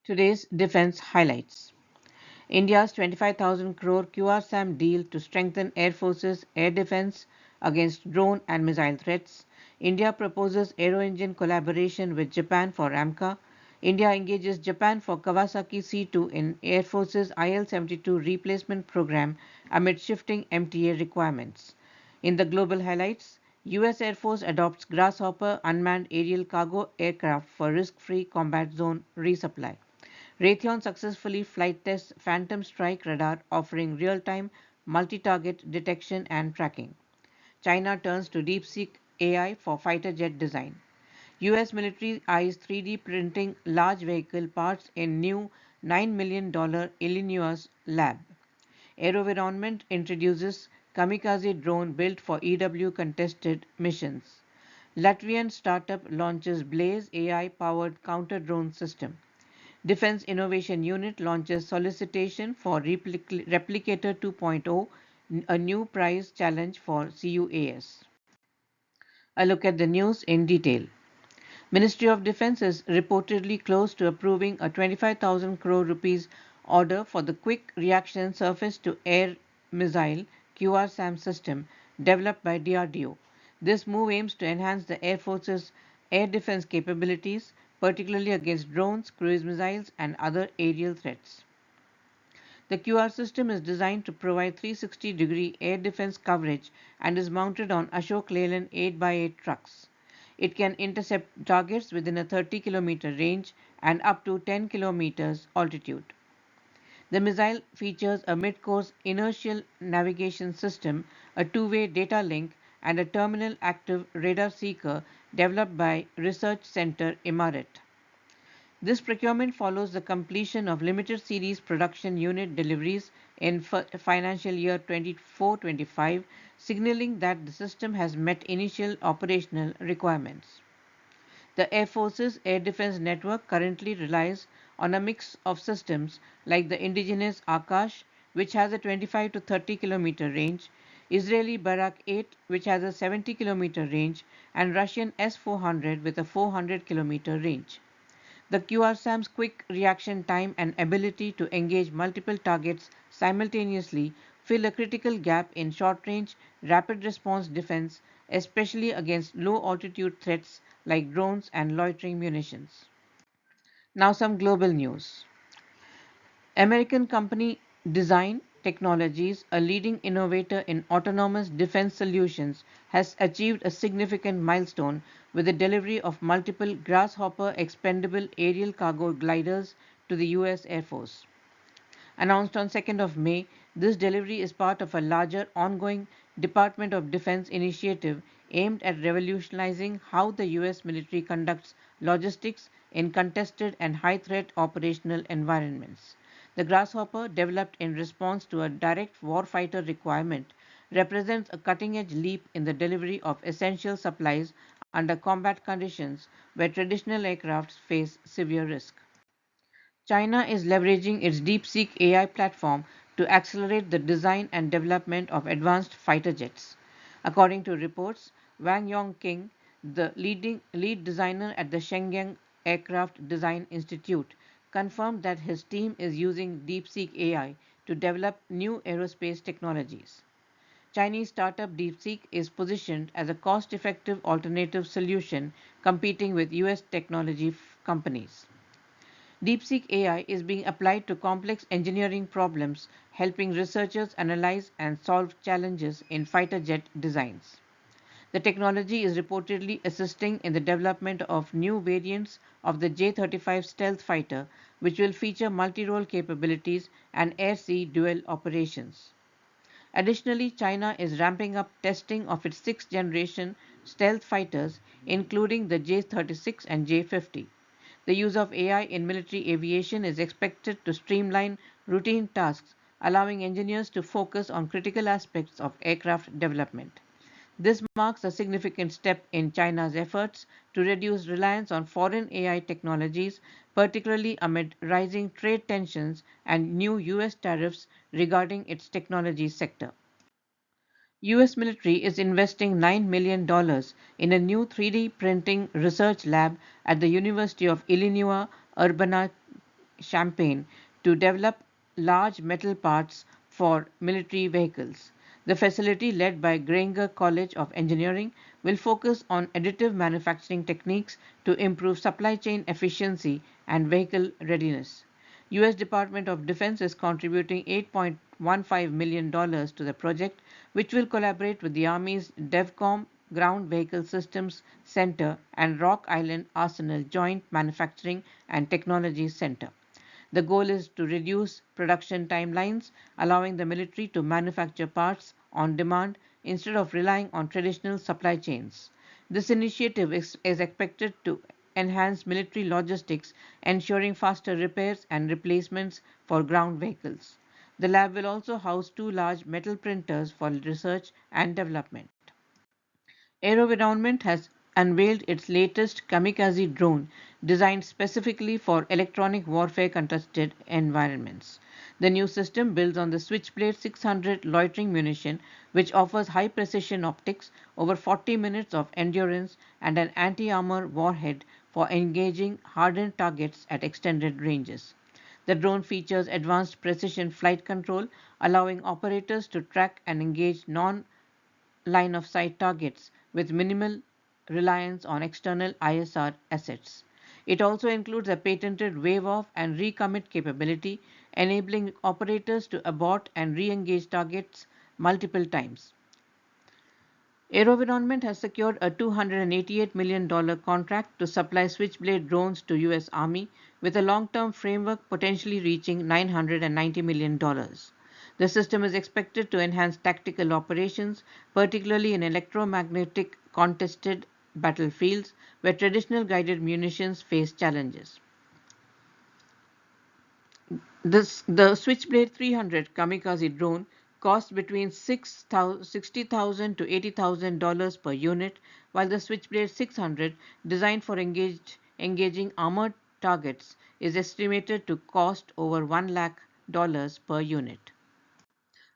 Today's defense highlights: India's 25,000 crore QRSAM deal to strengthen Air Force's air defense against drone and missile threats. India proposes aero engine collaboration with Japan for AMCA. India engages Japan for Kawasaki C2 in Air Force's IL-72 replacement program amid shifting MTA requirements. In the global highlights, US Air Force adopts Grasshopper unmanned aerial cargo aircraft for risk-free combat zone resupply. Raytheon successfully flight tests Phantom Strike radar offering real-time multi-target detection and tracking. China turns to DeepSeek AI for fighter jet design. US military eyes 3D printing large vehicle parts in new $9 million Illinois lab. AeroVironment introduces kamikaze drone built for EW contested missions. Latvian startup launches Blaze AI powered counter drone system. Defense Innovation Unit launches solicitation for Replicator 2.0, a new prize challenge for CUAS. A look at the news in detail. Ministry of Defense is reportedly close to approving a 25,000 crore rupees order for the Quick Reaction Surface to Air Missile QRSAM system developed by DRDO. This move aims to enhance the Air Force's air defense capabilities, particularly against drones, cruise missiles, and other aerial threats. The QR system is designed to provide 360-degree air defense coverage and is mounted on Ashok Leyland 8x8 trucks. It can intercept targets within a 30-kilometer range and up to 10 kilometers altitude. The missile features a mid-course inertial navigation system, a two-way data link, and a terminal active radar seeker developed by Research Center Imaret. This procurement follows the completion of limited series production unit deliveries in financial year 24-25, signaling that the system has met initial operational requirements. The Air Force's air defense network currently relies on a mix of systems like the indigenous Akash, which has a 25 to 30 kilometer range, Israeli Barak 8, which has a 70 kilometer range, and Russian S-400 with a 400 kilometer range. The QRSAM's quick reaction time and ability to engage multiple targets simultaneously fill a critical gap in short range, rapid response defense, especially against low altitude threats like drones and loitering munitions. Now, some global news. American company Design Technologies, a leading innovator in autonomous defense solutions, has achieved a significant milestone with the delivery of multiple Grasshopper expendable aerial cargo gliders to the US Air Force. Announced on 2nd of May, this delivery is part of a larger ongoing Department of Defense initiative aimed at revolutionizing how the US military conducts logistics in contested and high threat operational environments. The Grasshopper, developed in response to a direct warfighter requirement, represents a cutting edge leap in the delivery of essential supplies under combat conditions where traditional aircraft face severe risk. China is leveraging its DeepSeek AI platform to accelerate the design and development of advanced fighter jets. According to reports, Wang Yongqing, the lead designer at the Shenyang Aircraft Design Institute, confirmed that his team is using DeepSeek AI to develop new aerospace technologies. Chinese startup DeepSeek is positioned as a cost effective alternative solution competing with US technology companies. DeepSeek AI is being applied to complex engineering problems, helping researchers analyze and solve challenges in fighter jet designs. The technology is reportedly assisting in the development of new variants of the J-35 stealth fighter, which will feature multi-role capabilities and air-sea dual operations. Additionally, China is ramping up testing of its sixth generation stealth fighters, including the J-36 and J-50. The use of AI in military aviation is expected to streamline routine tasks, allowing engineers to focus on critical aspects of aircraft development. This marks a significant step in China's efforts to reduce reliance on foreign AI technologies, particularly amid rising trade tensions and new US tariffs regarding its technology sector. US military is investing $9 million in a new 3D printing research lab at the University of Illinois Urbana Champaign to develop large metal parts for military vehicles. The facility, led by Granger College of Engineering, will focus on additive manufacturing techniques to improve supply chain efficiency and vehicle readiness. U.S. Department of Defense is contributing $8.15 million to the project, which will collaborate with the Army's DEVCOM Ground Vehicle Systems Center and Rock Island Arsenal Joint Manufacturing and Technology Center. The goal is to reduce production timelines, allowing the military to manufacture parts on demand instead of relying on traditional supply chains. This initiative is expected to enhance military logistics, ensuring faster repairs and replacements for ground vehicles. The lab will also house two large metal printers for research and development. AeroVironment has unveiled its latest kamikaze drone designed specifically for electronic warfare contested environments. The new system builds on the Switchblade 600 loitering munition, which offers high precision optics, over 40 minutes of endurance, and an anti armor warhead for engaging hardened targets at extended ranges. The drone features advanced precision flight control, allowing operators to track and engage non line of sight targets with minimal reliance on external ISR assets. It also includes a patented wave off and recommit capability, enabling operators to abort and re engage targets multiple times. AeroVironment has secured a $288 million contract to supply Switchblade drones to U.S. Army, with a long-term framework potentially reaching $990 million. The system is expected to enhance tactical operations, particularly in electromagnetic contested battlefields where traditional guided munitions face challenges. The Switchblade 300 kamikaze drone costs between $60,000 to $80,000 per unit, while the Switchblade 600, designed for engaging armored targets, is estimated to cost over $1 lakh per unit.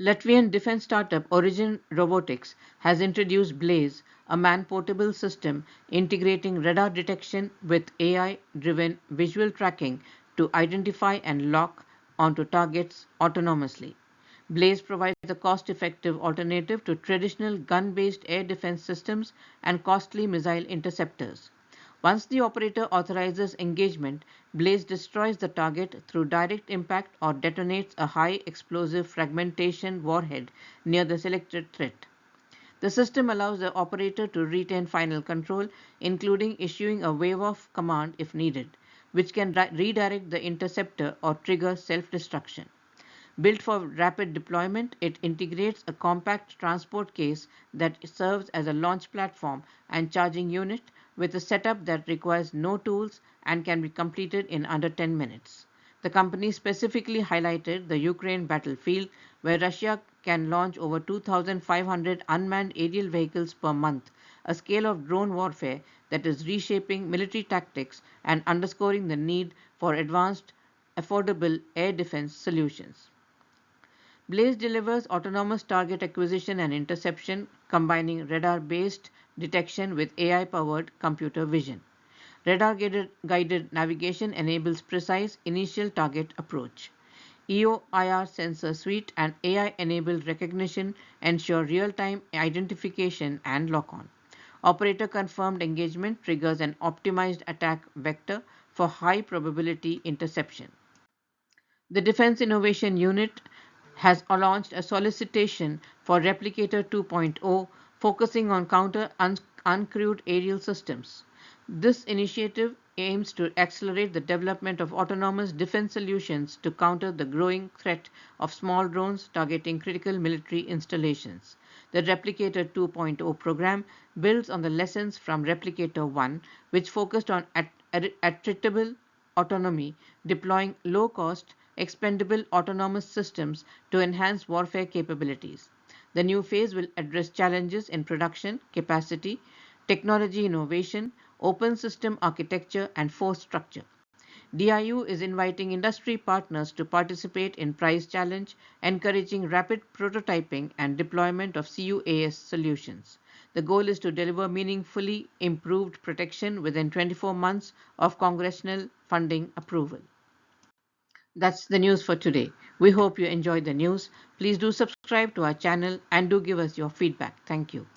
Latvian defense startup Origin Robotics has introduced Blaze, a man-portable system integrating radar detection with AI-driven visual tracking to identify and lock onto targets autonomously. Blaze provides a cost-effective alternative to traditional gun-based air defense systems and costly missile interceptors. Once the operator authorizes engagement, Blaze destroys the target through direct impact or detonates a high explosive fragmentation warhead near the selected threat. The system allows the operator to retain final control, including issuing a wave-off command if needed, which can redirect the interceptor or trigger self-destruction. Built for rapid deployment, it integrates a compact transport case that serves as a launch platform and charging unit, with a setup that requires no tools and can be completed in under 10 minutes. The company specifically highlighted the Ukraine battlefield, where Russia can launch over 2,500 unmanned aerial vehicles per month, a scale of drone warfare that is reshaping military tactics and underscoring the need for advanced, affordable air defense solutions. Blaze delivers autonomous target acquisition and interception, combining radar-based detection with AI-powered computer vision. Radar-guided navigation enables precise initial target approach. EOIR sensor suite and AI-enabled recognition ensure real-time identification and lock-on. Operator-confirmed engagement triggers an optimized attack vector for high probability interception. The Defense Innovation Unit has launched a solicitation for Replicator 2.0, focusing on counter uncrewed aerial systems. This initiative aims to accelerate the development of autonomous defense solutions to counter the growing threat of small drones targeting critical military installations. The Replicator 2.0 program builds on the lessons from Replicator 1, which focused on attributable autonomy, deploying low-cost, expendable autonomous systems to enhance warfare capabilities. The new phase will address challenges in production capacity, technology innovation, open system architecture, and force structure. DIU is inviting industry partners to participate in prize challenge, encouraging rapid prototyping and deployment of CUAS solutions. The goal is to deliver meaningfully improved protection within 24 months of congressional funding approval. That's the news for today. We hope you enjoyed the news. Please do subscribe to our channel and do give us your feedback. Thank you.